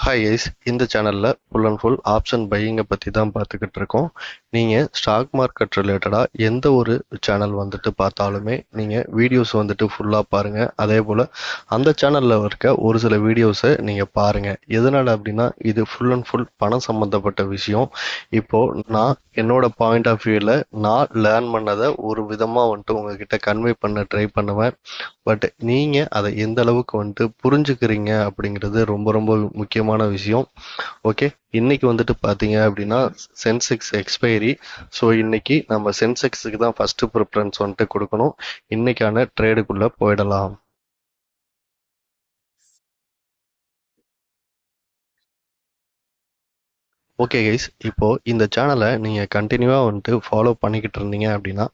Hi guys, இந்த சேனலில் full and full option பையிங்கை பற்றி தான் பார்த்துக்கிட்டு இருக்கோம். நீங்கள் ஸ்டாக் மார்க்கெட் ரிலேட்டடாக எந்த ஒரு சேனல் வந்துட்டு பார்த்தாலுமே நீங்கள் வீடியோஸ் வந்துட்டு ஃபுல்லாக பாருங்கள். அதே போல் அந்த சேனலில் இருக்க ஒரு சில வீடியோஸை நீங்கள் பாருங்கள். எதனால் அப்படின்னா இது ஃபுல் அண்ட் ஃபுல் பணம் சம்மந்தப்பட்ட விஷயம். இப்போது நான் என்னோட பாயிண்ட் ஆஃப் வியூவில் நான் லேர்ன் பண்ணதை ஒரு விதமாக வந்துட்டு உங்ககிட்ட கன்வே பண்ண ட்ரை பண்ணுவேன். பட் நீங்கள் அதை எந்த அளவுக்கு வந்துட்டு புரிஞ்சுக்கிறீங்க அப்படிங்கிறது ரொம்ப ரொம்ப முக்கியமான விஷயம். ஓகே, இன்னைக்கு வந்துட்டு பார்த்தீங்க அப்படின்னா சென்செக்ஸ் எக்ஸ்பைரி. ஸோ இன்னைக்கு நம்ம சென்செக்ஸுக்கு தான் ஃபஸ்ட்டு ப்ரிஃபரன்ஸ் வந்துட்டு கொடுக்கணும். இன்னைக்கான ட்ரேடுக்குள்ளே போயிடலாம். ஓகே கைஸ், இப்போது இந்த சேனலை நீங்கள் கண்டினியூவாக வந்துட்டு ஃபாலோ பண்ணிக்கிட்டு இருந்தீங்க அப்படின்னா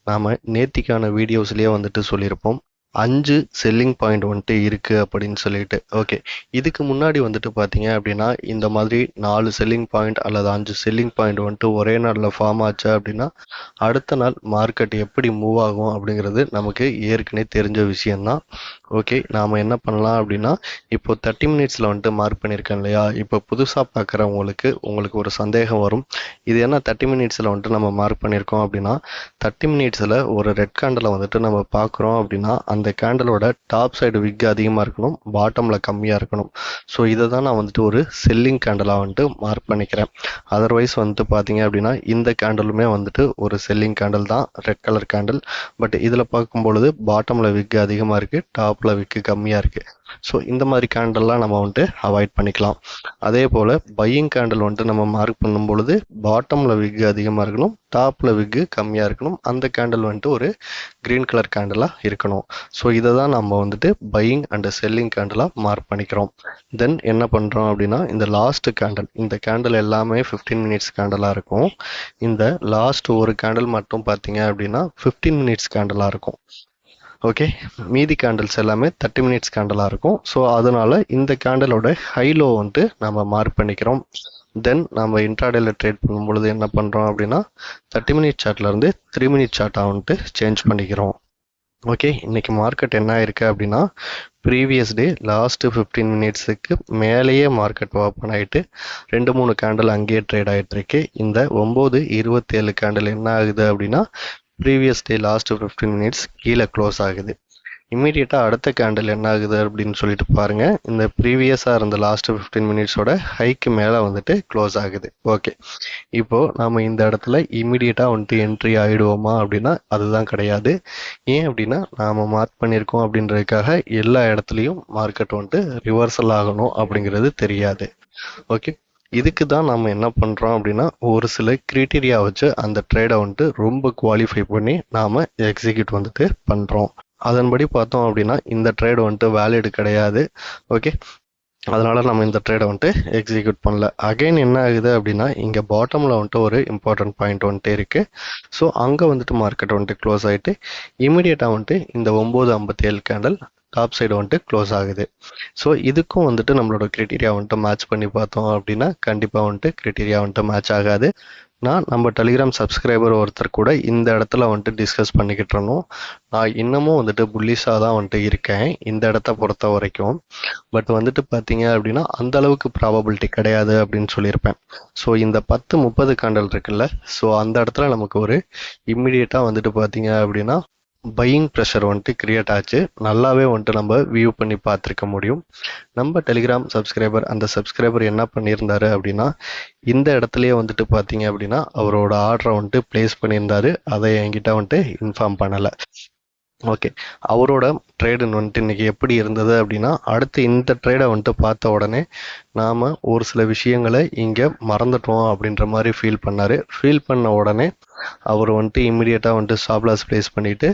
நாம் நேத்திக்கான வீடியோஸ்லேயே வந்துட்டு சொல்லியிருப்போம் 5 செல்லிங் பாயிண்ட் வந்துட்டு இருக்குது அப்படின்னு சொல்லிட்டு. ஓகே, இதுக்கு முன்னாடி வந்துட்டு பார்த்தீங்க அப்படின்னா இந்த மாதிரி 4 செல்லிங் பாயிண்ட் அல்லது 5 செல்லிங் பாயிண்ட் வந்துட்டு ஒரே நாளில் ஃபார்ம் ஆச்சு அப்படின்னா அடுத்த நாள் மார்க்கெட் எப்படி மூவ் ஆகும் அப்படிங்கிறது நமக்கு ஏற்கனவே தெரிஞ்ச விஷயம்தான். ஓகே, நாம் என்ன பண்ணலாம் அப்படின்னா இப்போ 30 மினிட்ஸில் வந்துட்டு மார்க் பண்ணியிருக்கேன் இல்லையா. இப்போ புதுசாக பார்க்குறவங்களுக்கு ஒரு சந்தேகம் வரும், இது என்ன 30 மினிட்ஸில் வந்துட்டு நம்ம மார்க் பண்ணியிருக்கோம் அப்படின்னா 30 மினிட்ஸில் ஒரு ரெட் கேண்டலை வந்துட்டு நம்ம பார்க்குறோம் அப்படின்னா அந்த கேண்டலோட டாப் சைடு விக் அதிகமாக இருக்கணும், பாட்டமில் கம்மியாக இருக்கணும். ஸோ இதை தான் நான் வந்துட்டு ஒரு செல்லிங் கேண்டலாக வந்துட்டு மார்க் பண்ணிக்கிறேன். அதர்வைஸ் வந்துட்டு பார்த்தீங்க அப்படின்னா இந்த கேண்டலுமே வந்துட்டு ஒரு செல்லிங் கேண்டல் தான், ரெட் கலர் கேண்டல். பட் இதில் பார்க்கும்பொழுது பாட்டமில் விக்கு அதிகமாக இருக்குது, டாப்பில் விக்கு கம்மியாக இருக்குது. ஸோ இந்த மாதிரி கேண்டல்லாம் நம்ம வந்துட்டு அவாய்ட் பண்ணிக்கலாம். அதே போல் பையிங் கேண்டல் வந்துட்டு நம்ம மார்க் பண்ணும் பொழுது பாட்டமில் விக்கு அதிகமாக இருக்கணும், டாப்பில் விக்கு கம்மியாக இருக்கணும். அந்த கேண்டல் வந்துட்டு ஒரு க்ரீன் கலர் கேண்டலாக இருக்கணும். ஸோ இதை தான் நம்ம வந்துட்டு பையிங் அண்ட் செல்லிங் கேண்டலாக மார்க் பண்ணிக்கிறோம். தென் என்ன பண்ணுறோம் அப்படின்னா இந்த லாஸ்ட் கேண்டல், இந்த கேண்டல் எல்லாமே 15 மினிட்ஸ் கேண்டலாக இருக்கும். இந்த லாஸ்ட் ஒரு கேண்டல் மட்டும் பார்த்தீங்க அப்படின்னா 15 மினிட்ஸ் கேண்டலாக இருக்கும். ஓகே, மீதி கேண்டல்ஸ் எல்லாமே 30 மினிட்ஸ் கேண்டலாக இருக்கும். ஸோ அதனால இந்த கேண்டலோட ஹைலோ வந்துட்டு நம்ம மார்க் பண்ணிக்கிறோம். தென் நம்ம இன்ட்ராடேல ட்ரேட் பண்ணும்பொழுது என்ன பண்ணுறோம் அப்படின்னா 30 மினிட் சார்ட்லேருந்து 3 மினிட் சார்ட்டாக வந்துட்டு சேஞ்ச் பண்ணிக்கிறோம். ஓகே, இன்னைக்கு மார்க்கெட் என்ன ஆயிருக்கு அப்படின்னா ப்ரீவியஸ் டே லாஸ்ட்டு 15 மினிட்ஸுக்கு மேலேயே மார்க்கெட் ஓப்பன் ஆகிட்டு 2-3 கேண்டல் அங்கேயே ட்ரேட் ஆகிட்டு இருக்கு. இந்த 9:27 கேண்டல் என்ன ஆகுது அப்படின்னா ப்ரீவியஸ் டே லாஸ்ட்டு 15 மினிட்ஸ் கீழே க்ளோஸ் ஆகுது. இம்மீடியட்டாக அடுத்த கேண்டல் என்ன ஆகுது அப்படின்னு சொல்லிட்டு பாருங்கள், இந்த ப்ரீவியஸாக இருந்த லாஸ்ட்டு 15 மினிட்ஸோட ஹைக்கு மேலே வந்துட்டு க்ளோஸ் ஆகுது. ஓகே, இப்போது நம்ம இந்த இடத்துல இம்மீடியட்டாக வந்துட்டு என்ட்ரி ஆகிடுவோமா அப்படின்னா அதுதான் கிடையாது. ஏன் அப்படின்னா நாம் மார்க் பண்ணியிருக்கோம் அப்படின்றதுக்காக எல்லா இடத்துலையும் மார்க்கெட் வந்துட்டு ரிவர்சல் ஆகணும் அப்படிங்கிறது தெரியாது. ஓகே, இதுக்கு தான் நம்ம என்ன பண்ணுறோம் அப்படின்னா ஒரு சில க்ரைட்டீரியா வச்சு அந்த ட்ரேடை வந்துட்டு ரொம்ப குவாலிஃபை பண்ணி நாம் எக்ஸிக்யூட் வந்துட்டு பண்ணுறோம். அதன்படி பார்த்தோம் அப்படின்னா இந்த ட்ரேடு வந்துட்டு வேலிடு கிடையாது. ஓகே, அதனால் நம்ம இந்த ட்ரேடை வந்துட்டு எக்ஸிக்யூட் பண்ணல. அகைன் என்ன ஆகுது அப்படின்னா இங்கே பாட்டமில் வந்துட்டு ஒரு இம்பார்ட்டன்ட் பாயிண்ட் வந்துட்டு இருக்குது. ஸோ அங்கே வந்துட்டு மார்க்கெட் வந்துட்டு க்ளோஸ் ஆகிட்டு இமீடியட்டாக வந்துட்டு இந்த 9:57 கேண்டல் டாப் சைடு வந்துட்டு க்ளோஸ் ஆகுது. ஸோ இதுக்கும் வந்துட்டு நம்மளோட க்ரைட்டீரியா வந்துட்டு மேட்ச் பண்ணி பார்த்தோம் அப்படின்னா கண்டிப்பாக வந்துட்டு க்ரைட்டீரியா வந்துட்டு மேட்ச் ஆகாது. நம்ம டெலிகிராம் சப்ஸ்கிரைபர் ஒருத்தர் கூட இந்த இடத்துல வந்துட்டு டிஸ்கஸ் பண்ணிக்கிட்டு இருந்தோம். நான் இன்னமும் வந்துட்டு புல்லிஷாக தான் வந்துட்டு இருக்கேன் இந்த இடத்த பொறுத்த வரைக்கும். பட் வந்துட்டு பார்த்தீங்க அப்படின்னா அந்த அளவுக்கு ப்ராபபிலிட்டி கிடையாது அப்படின்னு சொல்லியிருப்பேன். ஸோ இந்த 10-30 கேண்டல் இருக்குல்ல, ஸோ அந்த இடத்துல நமக்கு ஒரு இம்மிடியட்டாக வந்துட்டு பார்த்தீங்க அப்படின்னா பையிங் ப்ரெஷர் வந்துட்டு கிரியேட் ஆச்சு. நல்லாவே வந்துட்டு நம்ம வியூ பண்ணி பார்த்துருக்க முடியும். நம்ம டெலிகிராம் சப்ஸ்கிரைபர் அந்த சப்ஸ்கிரைபர் என்ன பண்ணியிருந்தாரு அப்படின்னா இந்த இடத்துலையே வந்துட்டு பார்த்தீங்க அப்படின்னா அவரோட ஆர்டரை வந்துட்டு பிளேஸ் பண்ணியிருந்தாரு. அதை என்கிட்ட வந்துட்டு இன்ஃபார்ம் பண்ணலை. ஓகே, அவரோட ட்ரேடு வந்துட்டு இன்றைக்கி எப்படி இருந்தது அப்படின்னா அடுத்து இந்த ட்ரேடை வந்துட்டு பார்த்த உடனே நாம் ஒரு சில விஷயங்களை இங்கே மறந்துட்டோம் அப்படின்ற மாதிரி ஃபீல் பண்ண உடனே அவர் வந்துட்டு இம்மிடியட்டாக வந்துட்டு ஸ்டாப் லாஸ் ப்ளேஸ் பண்ணிவிட்டு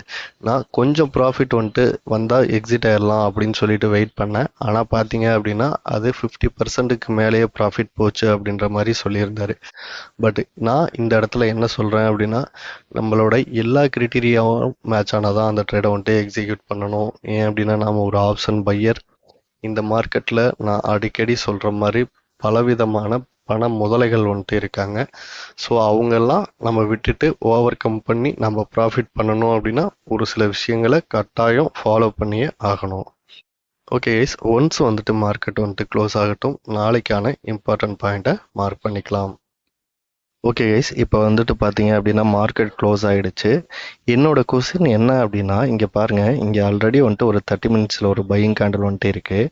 நான் கொஞ்சம் ப்ராஃபிட் வந்துட்டு வந்தால் எக்ஸிட் ஆயிடலாம் அப்படின்னு சொல்லிட்டு வெயிட் பண்ணேன். ஆனால் பார்த்தீங்க அப்படின்னா அது 50%க்கு மேலேயே ப்ராஃபிட் போச்சு அப்படின்ற மாதிரி சொல்லியிருந்தார். பட் நான் இந்த இடத்துல என்ன சொல்கிறேன் அப்படின்னா நம்மளோட எல்லா க்ரைட்டீரியாவும் மேட்ச் ஆனால் தான் அந்த ட்ரேடை வந்துட்டு எக்ஸிக்யூட் பண்ணணும். ஏன் அப்படின்னா நாம் ஒரு ஆப்ஷன் பையர். இந்த மார்க்கெட்டில் நான் அடிக்கடி சொல்கிற மாதிரி பலவிதமான பண முதலைகள் வந்துட்டு இருக்காங்க. ஸோ அவங்கெல்லாம் நம்ம விட்டுட்டு ஓவர் கம் பண்ணி நம்ம ப்ராஃபிட் பண்ணணும் அப்படின்னா ஒரு சில விஷயங்களை கட்டாயம் ஃபாலோ பண்ணியே ஆகணும். ஓகே கைஸ், ஒன்ஸ் வந்துட்டு மார்க்கெட் வந்துட்டு க்ளோஸ் ஆகட்டும், நாளைக்கான இம்பார்ட்டன்ட் பாயிண்ட்டை மார்க் பண்ணிக்கலாம். ஓகே கைஸ், இப்போ வந்துட்டு பார்த்தீங்க அப்படின்னா மார்க்கெட் க்ளோஸ் ஆகிடுச்சு. என்னோட கொஸ்டின் என்ன அப்படின்னா, இங்கே பாருங்கள், இங்கே ஆல்ரெடி வந்துட்டு ஒரு 30 மினிட்ஸில் ஒரு பையிங் கேண்டில் வந்துட்டு இருக்குது.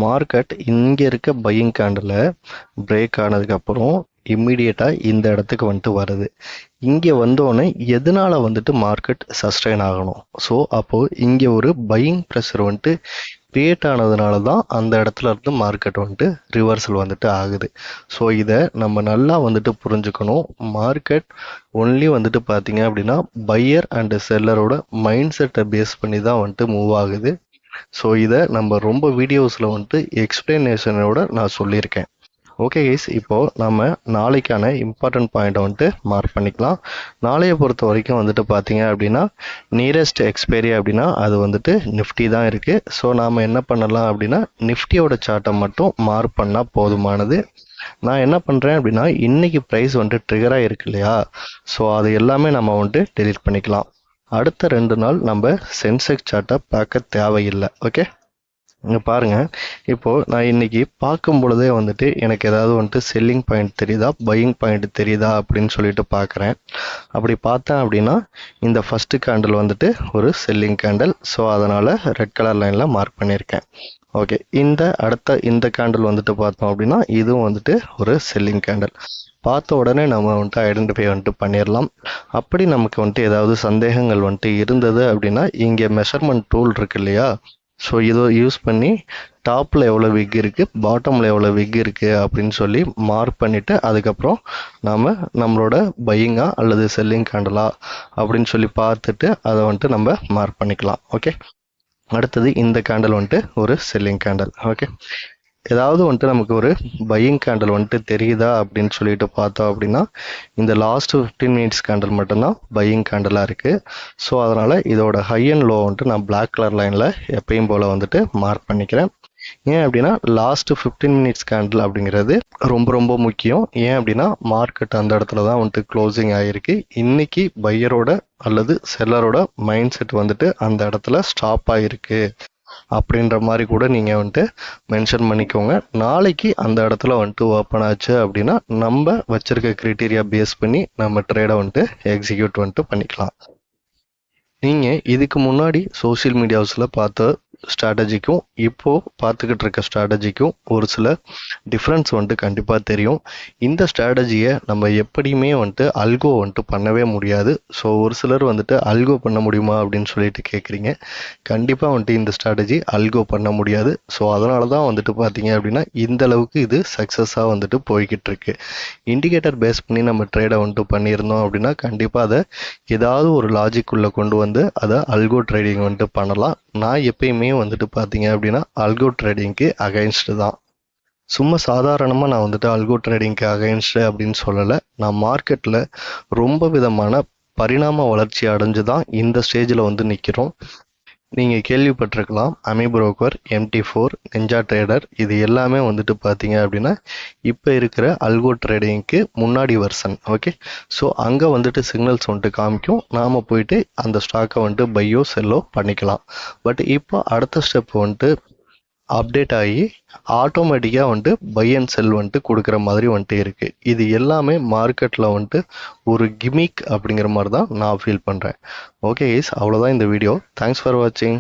மார்க்கெட் இங்கே இருக்க பையிங் கேண்டில் பிரேக் ஆனதுக்கப்புறம் இம்மிடியேட்டாக இந்த இடத்துக்கு வந்துட்டு வருது. இங்கே வந்தோடனே எதனால் வந்துட்டு மார்க்கெட் சஸ்டைன் ஆகணும்? ஸோ அப்போது இங்கே ஒரு பையிங் ப்ரெஷர் வந்துட்டு கிரியேட் ஆனதுனால தான் அந்த இடத்துல இருந்து மார்க்கெட் வந்துட்டு ரிவர்சல் வந்துட்டு ஆகுது. ஸோ இதை நம்ம நல்லா வந்துட்டு புரிஞ்சுக்கணும். மார்க்கெட் ஒன்லி வந்துட்டு பார்த்தீங்க அப்படின்னா பையர் அண்ட் செல்லரோட மைண்ட் செட்டை பேஸ் பண்ணி தான் வந்துட்டு மூவ் ஆகுது. ஸோ இதை நம்ம ரொம்ப வீடியோஸில் வந்துட்டு எக்ஸ்பிளனேஷனோட நான் சொல்லியிருக்கேன். ஓகே கைஸ், இப்போது நம்ம நாளைக்கான இம்பார்ட்டன்ட் பாயிண்ட்டை வந்துட்டு மார்க் பண்ணிக்கலாம். நாளையை பொறுத்த வரைக்கும் வந்துட்டு பார்த்தீங்க அப்படின்னா நியரஸ்ட் எக்ஸ்பைரி அப்படின்னா அது வந்துட்டு நிஃப்டி தான் இருக்குது. ஸோ நாம் என்ன பண்ணலாம் அப்படின்னா நிஃப்டியோட சார்ட்டை மட்டும் மார்க் பண்ணால் போதுமானது. நான் என்ன பண்ணுறேன் அப்படின்னா இன்றைக்கி ப்ரைஸ் வந்துட்டு ட்ரிகராக இருக்கு இல்லையா, ஸோ அது எல்லாமே நம்ம வந்துட்டு டெலீட் பண்ணிக்கலாம். அடுத்த 2 நாள் நம்ம சென்செக்ஸ் சார்ட்டை பார்க்க தேவையில்லை. ஓகே, இங்கே பாருங்கள், இப்போது நான் இன்றைக்கி பார்க்கும் பொழுதே வந்துட்டு எனக்கு ஏதாவது வந்துட்டு செல்லிங் பாயிண்ட் தெரியுதா, பையிங் பாயிண்ட் தெரியுதா அப்படின்னு சொல்லிட்டு பார்க்குறேன். அப்படி பார்த்தேன் அப்படின்னா இந்த ஃபஸ்ட்டு கேண்டில் வந்துட்டு ஒரு செல்லிங் கேண்டில். ஸோ அதனால் ரெட் கலர் லைனில் மார்க் பண்ணியிருக்கேன். ஓகே, இந்த கேண்டில் வந்துட்டு பார்த்தோம் அப்படின்னா இதுவும் வந்துட்டு ஒரு செல்லிங் கேண்டில். பார்த்த உடனே நம்ம வந்துட்டு ஐடென்டிஃபை வந்துட்டு பண்ணிடலாம். அப்படி நமக்கு வந்துட்டு ஏதாவது சந்தேகங்கள் வந்துட்டு இருந்தது அப்படின்னா இங்கே மெஷர்மெண்ட் டூல் இருக்கு இல்லையா, ஸோ இதை யூஸ் பண்ணி டாப்பில் எவ்வளோ விக் இருக்குது, பாட்டமில் எவ்வளோ விக் இருக்குது அப்படின்னு சொல்லி மார்க் பண்ணிவிட்டு அதுக்கப்புறம் நாம் நம்மளோட பையிங்கா அல்லது செல்லிங் கேண்டலா அப்படின்னு சொல்லி பார்த்துட்டு அதை வந்துட்டு நம்ம மார்க் பண்ணிக்கலாம். ஓகே, அடுத்தது இந்த கேண்டில் வந்துட்டு ஒரு செல்லிங் கேண்டில். ஓகே, ஏதாவது வந்துட்டு நமக்கு ஒரு பையிங் கேண்டில் வந்துட்டு தெரியுதா அப்படின்னு சொல்லிட்டு பார்த்தோம் அப்படின்னா இந்த லாஸ்ட் 15 மினிட்ஸ் கேண்டில் மட்டும்தான் பையிங் கேண்டிலாக இருக்குது. ஸோ அதனால் இதோட ஹை அண்ட் லோ வந்துட்டு நான் பிளாக் கலர் லைனில் எப்பயும் போல் வந்துட்டு மார்க் பண்ணிக்கிறேன். ஏன் அப்படின்னா லாஸ்ட் 15 மினிட்ஸ் கேண்டில் அப்படிங்கிறது ரொம்ப ரொம்ப முக்கியம். ஏன் அப்படின்னா மார்க்கெட் அந்த இடத்துல தான் வந்துட்டு க்ளோசிங் ஆகிருக்கு. இன்னைக்கு பையரோட அல்லது செல்லரோட மைண்ட் செட் வந்துட்டு அந்த இடத்துல ஸ்டாப் ஆகிருக்கு அப்படின்ற மாதிரி கூட நீங்கள் வந்துட்டு மென்ஷன் பண்ணிக்கோங்க. நாளைக்கு அந்த இடத்துல வந்துட்டு ஓப்பன் ஆச்சு அப்படின்னா நம்ம வச்சிருக்க கிரைட்டீரியா பேஸ் பண்ணி நம்ம ட்ரேடை வந்துட்டு எக்ஸிக்யூட் வந்துட்டு பண்ணிக்கலாம். நீங்கள் இதுக்கு முன்னாடி சோஷியல் மீடியாஸில் பார்த்த ஸ்ட்ராட்டஜிக்கும் இப்போது பார்த்துக்கிட்டு இருக்க ஸ்ட்ராட்டஜிக்கும் ஒரு சில டிஃப்ரென்ஸ் வந்துட்டு கண்டிப்பாக தெரியும். இந்த ஸ்ட்ராட்டஜியை நம்ம எப்படியுமே வந்துட்டு அல்கோ வந்துட்டு பண்ணவே முடியாது. ஸோ ஒரு சிலர் வந்துட்டு அல்கோ பண்ண முடியுமா அப்படின்னு சொல்லிட்டு கேட்குறீங்க. கண்டிப்பாக வந்துட்டு இந்த ஸ்ட்ராட்டஜி அல்கோ பண்ண முடியாது. ஸோ அதனால தான் வந்துட்டு பார்த்தீங்க அப்படின்னா இந்த அளவுக்கு இது சக்ஸஸாக வந்துட்டு போய்கிட்டு இருக்கு. இண்டிகேட்டர் பேஸ் பண்ணி நம்ம ட்ரேடை வந்துட்டு பண்ணியிருந்தோம் அப்படின்னா கண்டிப்பாக அதை ஏதாவது ஒரு லாஜிக் உள்ள கொண்டு வந்து அதை அல்கோ ட்ரேடிங் வந்துட்டு பண்ணலாம். நான் எப்பயுமே வந்துட்டு பார்த்தீங்க அப்படின்னா அல்கோ ட்ரேடிங்க்கு அகைன்ஸ்டு தான். சும்மா சாதாரணமாக நான் வந்துட்டு அல்கோ ட்ரேடிங்க்கு அகைன்ஸ்டு அப்படின்னு சொல்லலை. நான் மார்க்கெட்டில் ரொம்ப விதமான பரிணாம வளர்ச்சி அடைஞ்சு தான் இந்த ஸ்டேஜில் வந்து நிற்கிறோம். நீங்கள் கேள்விப்பட்டிருக்கலாம் அமி புரோக்கர், MT4, நிஞ்சா ட்ரேடர், இது எல்லாமே வந்துட்டு பார்த்தீங்க அப்படின்னா இப்போ இருக்கிற அல்கோ ட்ரேடிங்க்கு முன்னாடி வெர்ஷன். ஓகே, ஸோ அங்கே வந்துட்டு சிக்னல்ஸ் வந்துட்டு காமிக்கும், நாம் போயிட்டு அந்த ஸ்டாக்கை வந்துட்டு பையோ செல்லோ பண்ணிக்கலாம். பட் இப்போ அடுத்த ஸ்டெப் வந்துட்டு அப்டேட் ஆகி ஆட்டோமேட்டிக்காக வந்துட்டு பை அண்ட் செல் வந்துட்டு கொடுக்குற மாதிரி வந்துட்டு இருக்குது. இது எல்லாமே மார்க்கெட்டில் வந்துட்டு ஒரு கிமிக் அப்படிங்கிற மாதிரி தான் நான் ஃபீல் பண்ணுறேன். ஓகே கைஸ், அவ்வளோதான் இந்த வீடியோ. தேங்க்ஸ் ஃபார் வாட்சிங்.